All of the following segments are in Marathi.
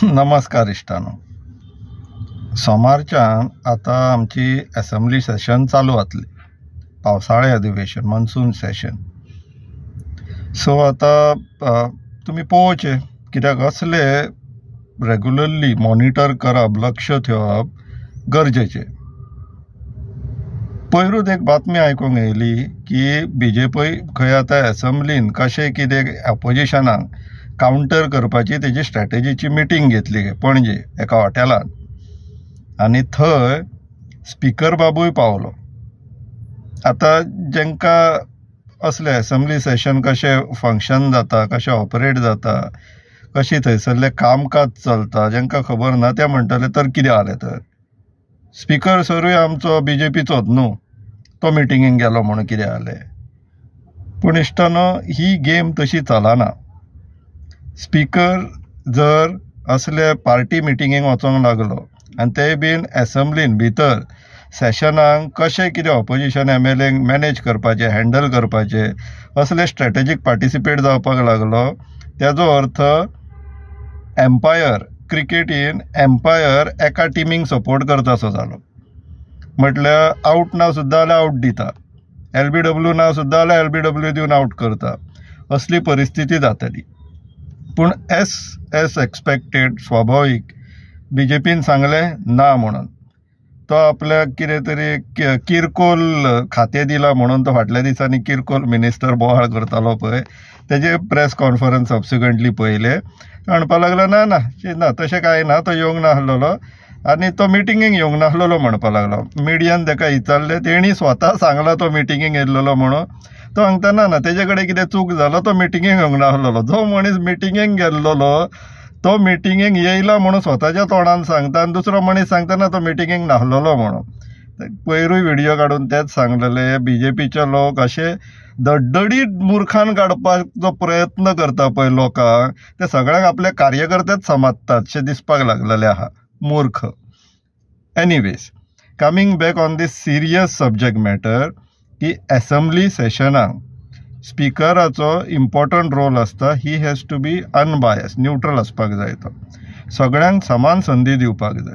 नमस्कार इश्टानो. सोमारच्यान आतां आमची असेंब्ली सेशन चालू जातली. पावसाळें अधिवेशन, मॉन्सून सेशन. सो आतां तुमी पळोवचें कित्याक असले रेग्युलरली मॉनिटर करप, लक्ष ठेवप गरजेचें. पयरूच एक बातमी आयकूंक येयली की BJP खंय आतां असेंब्लीन कशें कितें ऑपोजिशनाक कावंटर करपाची तेजी स्ट्रॅटेजीची मिटींग घेतली पणजे एका हॉटेलान, आनी थंय स्पीकर बाबूय पावलो. आतां जेंकां असलें असेंब्ली सेशन कशें फंक्शन जाता, कशें ऑपरेट जाता, कशी थंयसरलें कामकाज चलता, जेंकां खबर ना ते म्हणटले तर कितें जालें तर स्पीकर सरूय आमचो BJPचोच न्हू, तो मिटिंगेक गेलो म्हणून कितें जालें. पूण इश्टानो, ही गेम तशी चलना. स्पीकर जर असले पार्टी मिटिंगेक वचोंक लागलो आनी तेय बीन असेंब्लीन भितर सेशनाक कशें कितें ऑपोजिशन MLAंक मॅनेज करपाचें, हँडल करपाचें, असले स्ट्रॅटेजीक पार्टिसिपेट जावपाक लागलो, तेजो अर्थ एम्पायर, क्रिकेटीन एम्पायर एका टिमीक सपोर्ट करतासो जालो. म्हटल्यार आवट ना सुद्दां जाल्यार आवट दिता, LBW ना सुद्दां जाल्यार LBW दिवन आवट करता, असली परिस्थिती जातली. पूण एस एक्सपेक्टेड, स्वाभावीक BJPन सांगलें ना म्हणून. तो आपल्याक कितें तरी किरकोल खातें दिलां म्हणून तो फाटल्या दिसांनी किरकोल मिनिस्टर बोवाळ करतालो पळय, तेजे प्रेस कॉन्फरन्स सबसिक्वेंटली पळयले. म्हणपाक लागलो ना तशें कांय ना, तो येवंक नाहलेलो आनी तो मिटिंगेक येवंक नाहलेलो म्हणपाक लागलो. मिडियान ताका विचारलें, तेणी स्वता सांगला तो मिटिंगेक येयल्लो म्हणून. तो सांगता ना तेजे कडेन कितें चूक जालो, तो मिटिंगेक येवंक नाहलेलो. जो मनीस मिटिंगेक गेल्लो तो मिटिंगेक येयला म्हणून स्वताच्या तोंडान सांगता आनी दुसरो मनीस सांगता तो मिटिंगेक नाहलेलो म्हणून. पयरूय व्हिडियो काडून तेच सांगलेले. BJPचे लोक अशे दडदडीत मुर्खान काडपाचो प्रयत्न करता पळय लोकांक, ते सगळ्यांक आपले कार्यकर्तेच समजतात अशें दिसपाक लागलेले आहा. मूर्ख. Anyways, coming back on this serious subject matter, की असेंब्ली सेशनाक स्पीकराचो इम्पॉर्टंट रोल आसता. He has to be unbiased, neutral आसपाक जाय. तो सगळ्यांक समान संदी दिवपाक जाय.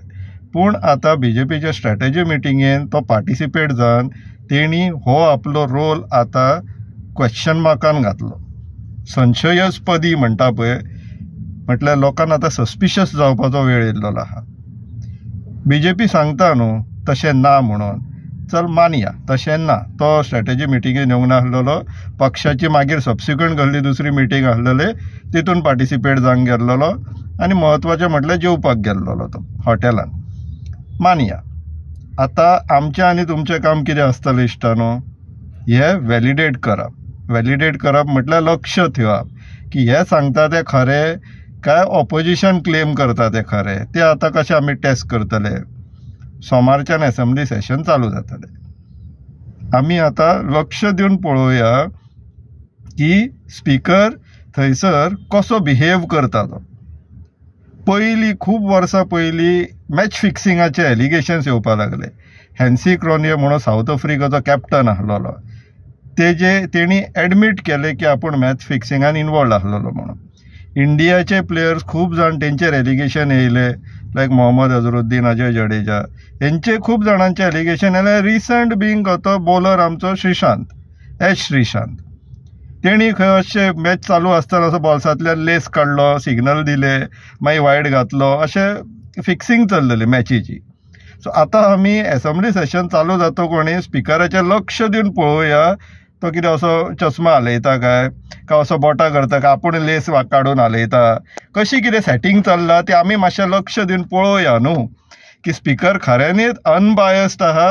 पूण आतां BJPच्या स्ट्रॅटेजी मिटिंगेन तो पार्टिसिपेट जावन तेणी हो आपलो रोल आतां क्वेश्चन मार्कान घातलो. संशयास्पदी म्हणटा पळय, म्हटल्यार लोकांक आतां सस्पिशियस जावपाचो वेळ येयल्लो आहा. BJP सांगता न्हू तशें ना म्हणून, चल मानया तशें ना. तो स्ट्रॅटेजी मिटिंगेन येवंक नाहलेलो, पक्षाची मागीर सबसिक्वेंट घडली दुसरी मिटींग आसलेली, तितून पार्टिसिपेट जावंक गेल्लो आनी म्हत्वाचें म्हटल्यार जेवपाक गेल्लो तो हॉटेलान. मानया. आतां आमचें आनी तुमचें काम कितें आसतलें इश्टानो, हें वॅलिडेट करप. वॅलिडेट करप म्हटल्यार लक्ष ठेवप की हे सांगता तें खरें काय ऑपोजिशन क्लेम करता तें खरें. तें आतां कशें आमी टेस्ट करतले. सोमारच्यान असेंब्ली सेशन चालू जातलें. आमी आतां लक्ष दिवन पळोवया की स्पीकर थंयसर कसो बिहेव करता तो. पयलीं खूब वर्सां पयलीं मॅच फिक्सिंगाचे एलिगेशन्स येवपाक लागले. हॅन्सी क्रॉनियर म्हणून साऊथ आफ्रिकाचो कॅप्टन आसलेलो, तेणी एडमीट केलें की आपूण मॅच फिक्सिंगान इनवॉल्ड आसलेलो म्हणून. इंडियाचे प्लेयर्स खूब जाण तेंचेर एलिगेशन येयले, लायक मोहम्मद अझरुद्दीन, अजय जडेजा, हेंचे खूब जाणांचे एलिगेशन येयले. रिसंट बींग तो बॉलर आमचो श्रीशांत, तेणी खंय अशें मॅच चालू आसतना असो बॉल्सांतल्यान लेस काडलो, सिग्नल दिले, मागीर वायड घातलो, अशें फिक्सिंग चल्लेली मॅचीची. सो आतां आमी असेंब्ली सेशन चालू जाता कोणी स्पिकराचें लक्ष दिवन पळोवया, तो कितें असो चश्मा हालयता काय असो बोटां करता काय आपूण लेस काडून हालयता, कशी कितें सेटींग चल्लां तें आमी मातशें लक्ष दिवन पळोवया न्हू, की स्पीकर खऱ्यांनीच अनबायस्ड आहा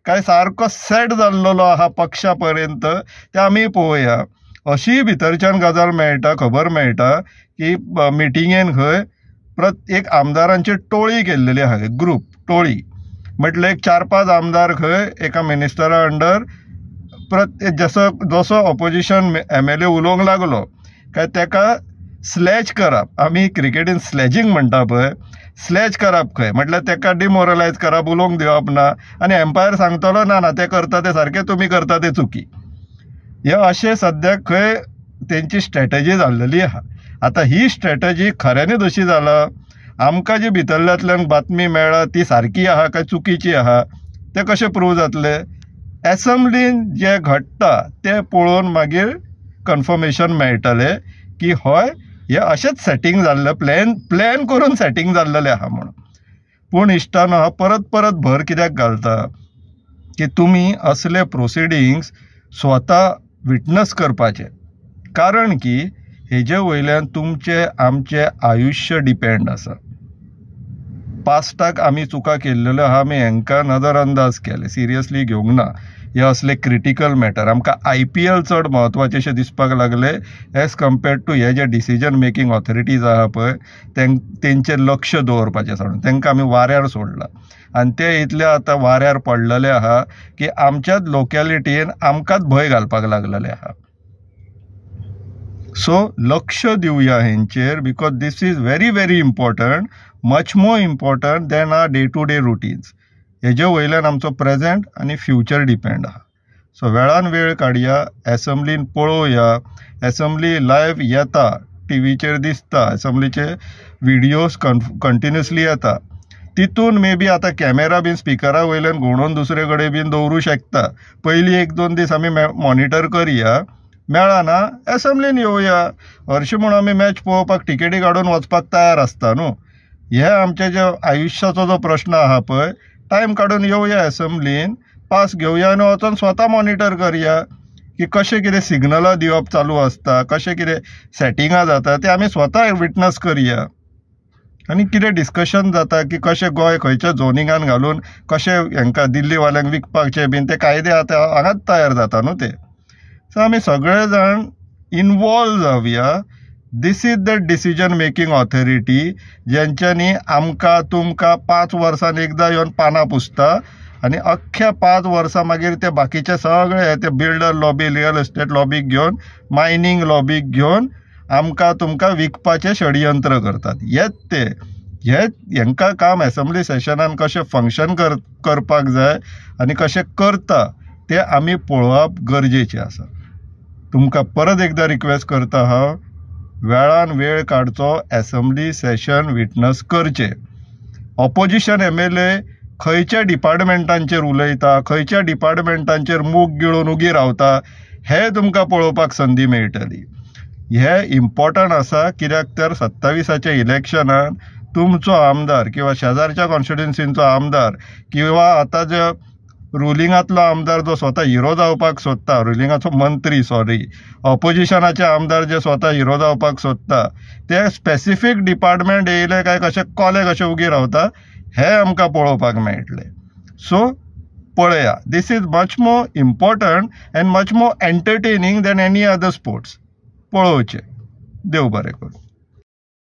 काय सारको सेट जाल्लो आहा पक्षा पर्यंत, तें आमी पळोवया. अशी भितरच्यान गजाल मेळटा, खबर मेळटा की मिटिंगेन खंय एक आमदारांची टोळी केल्लेली आहा, ग्रूप टोळी. म्हटल्यार एक 4-5 आमदार खंय एका मिनिस्टरा अंडर जसो ऑपोजिशन MLA उलोवंक लागलो काय तेका स्लॅज करप. आमी क्रिकेटीन स्लॅजींग म्हणटा पळय, स्लॅज करप खंय, म्हटल्यार तेका डिमोरलायज करप, उलोवंक दिवप ना. आनी एम्पायर सांगतलो ना तें करता तें सारकें, तुमी करता तें चुकी. हे अशें सद्याक खंय तेंची स्ट्रॅटेजी जाल्लेली आहा. आतां ही स्ट्रॅटेजी खऱ्यांनीच अशी जाला आमकां जी भितरल्यांतल्यान बातमी मेळ्ळा ती सारकी आहा काय चुकीची आहा तें कशें प्रूव जातलें? एसेंब्लीन जें घडटा तें पळोवन मागीर कन्फर्मेशन मेळटलें की हय हें अशेंच सेटींग जाल्लें, प्लॅन करून सेटींग जाल्लेलें आहा म्हणून. पूण इश्टानो हांव परत परत भर कित्याक घालता की तुमी असले प्रोसिडींग्स स्वता विटनस करपाचे, कारण की हेजे वयल्यान तुमचें आमचें आयुश्य डिपेंड आसा. पास्टाक आमी चुका केल्ल्यो आहा, आमी हांकां नजरअंदाज केले, सिरियसली घेवंक ना. हे असले क्रिटिकल मॅटर आमकां IPL चड म्हत्वाचे अशें दिसपाक लागले एज कम्पेर्ड टू हे जे डिसिजन मेकींग ऑथॉरिटीज आहा पळय तेंचेर लक्ष दवरपाचें सोडून तेंकां आमी वाऱ्यार सोडलां. आनी ते इतले आतां वाऱ्यार पडलेले आहा की आमच्याच लोकॅलिटीन आमकांच भंय घालपाक लागलेले आहा. सो लक्ष दिवया हेंचेर, because this is very very important, much more important than our day to day routines. हेजे वयल्यान आमचो प्रेझेंट आनी फ्युचर डिपेंड आहा. सो वेळान वेळ काडया, एसेंब्लीन पळोवया. एसेंब्ली लायव्ह येता, टीव्हीचेर दिसता, एसेंब्लीचे व्हिडियोज कंटिन्युअसली येता. तितून मे बी आतां कॅमेरा बीन स्पिकरा वयल्यान घुंवडोवन दुसरे कडेन बीन दवरूं शकता. पयलीं 1-2 दीस आमी मॉनिटर करया, मेळना एसेंब्लीन येवया. हरशीं म्हणून आमी मॅच पळोवपाक टिकेटी काडून वचपाक तयार आसता न्हू. हे आमचे जे आयुश्याचो जो प्रश्न आहा पळय, टायम काडून येवया एसेंब्लीन, पास घेवया आनी वचोन स्वता मॉनिटर करया की कशें कितें सिग्नलां दिवप चालू आसता, कशें कितें सेटिंगां जाता तें आमी स्वता विटनस करया. आनी कितें डिस्कशन जाता की कशें गोंय खंयच्या झोनिंगान घालून कशें हांकां दिल्लीवाल्यांक विकपाचे बीन ते कायदे आतां हांगाच तयार जाता न्हू ते. सो आमी सगळे जाण इनवॉल्व जावया. This is the decision making authority जेंच्यांनी आमकां तुमकां 5 वर्सान एकदां येवन पानां पुसता आनी अख्ख्या 5 वर्सां मागीर ते बाकीचे सगळे ते बिल्डर लॉबी, रियल एस्टेट लॉबीक घेवन, मायनींग लॉबीक घेवन आमकां तुमकां विकपाचें षडयंत्र करतात. हेंकां काम एसेंब्ली सेशनान कशें फंक्शन करपाक जाय आनी कशें करता तें आमी पळोवप गरजेचें आसा. तुमकां परत एकदां रिक्वेस्ट करता हांव, वेळान वेळ काडचो, एसेंब्ली सेशन विटनस करचें. ऑपोजिशन MLA खंयच्या डिपार्टमेंटांचेर उलयता, खंयच्या डिपार्टमेंटांचेर मूग गिळून उगी रावता हें तुमकां पळोवपाक संदी मेळटली. हे इम्पॉर्टंट आसा, कित्याक तर 27च्या इलेक्शनान तुमचो आमदार किंवा शेजारच्या कॉन्स्टिट्युएन्सींचो आमदार किंवा आतां जो रुलिंगांतलो आमदार जो स्वता हिरो जावपाक सोदता, रुलिंगाचो मंत्री ऑपोजिशनाचे आमदार जे स्वता हिरो जावपाक सोदता ते स्पेसिफीक डिपार्टमेंट येयले काय कशे कोले कशे उगी रावता हें आमकां पळोवपाक मेळटलें. सो पळया, this is much more important and much more entertaining than any other sports. पळोवचें. देव बरें करूं.